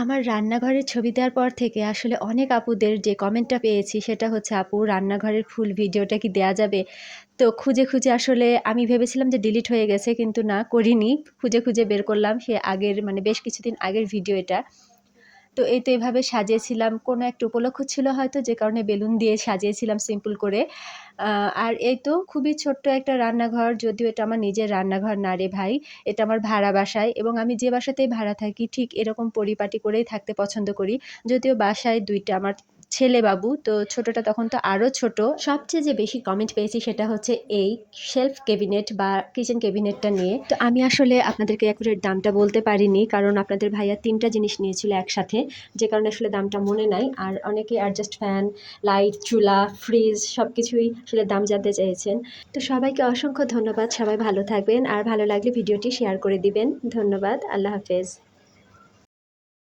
আমার রান্নাঘরের ছবি দেওয়ার পর থেকে আসলে অনেক আপুদের যে কমেন্টটা পেয়েছি সেটা হচ্ছে, "আপু রান্নাঘরের ফুল ভিডিওটা কি দেয়া যাবে?" তো খুঁজে, খুঁজে আসলে আমি ভেবেছিলাম যে ডিলিট হয়ে গেছে, কিন্তু না, করিনি। খুঁজে, খুঁজে বের করলাম সে আগের, মানে বেশ কিছুদিন আগের ভিডিও এটা। তো এই তো এভাবে সাজিয়েছিলাম। কোনো একটা উপলক্ষ ছিল হয়তো, যে কারণে বেলুন দিয়ে সাজিয়েছিলাম সিম্পল করে। আর এই তো খুবই ছোট্ট একটা রান্নাঘর, যদিও এটা আমার নিজের রান্নাঘর না রে ভাই। এটা আমার ভাড়া বাসায়, এবং আমি যে বাসাতেই ভাড়া থাকি ঠিক এরকম পরিপাটি করেই থাকতে পছন্দ করি। যদিও বাসায় ২ টা আমার ছেলে বাবু, তো ছোটটা তখন তো আরও ছোট। সবচেয়ে যে বেশি কমেন্ট পেয়েছি সেটা হচ্ছে এই শেলফ ক্যাবিনেট বা কিচেন ক্যাবিনেটটা নিয়ে। তো আমি আসলে আপনাদেরকে অ্যাকুরেট দামটা বলতে পারিনি, কারণ আপনাদের ভাইয়া ৩ টা জিনিস নিয়েছিল একসাথে, যে কারণে আসলে দামটা মনে নাই। আর অনেকে অ্যাডজাস্ট ফ্যান, লাইট, চুলা, ফ্রিজ সবকিছুই আসলে দাম জানতে চেয়েছেন। তো সবাইকে অসংখ্য ধন্যবাদ। সবাই ভালো থাকবেন, আর ভালো লাগলে ভিডিওটি শেয়ার করে দিবেন। ধন্যবাদ। আল্লাহ হাফেজ।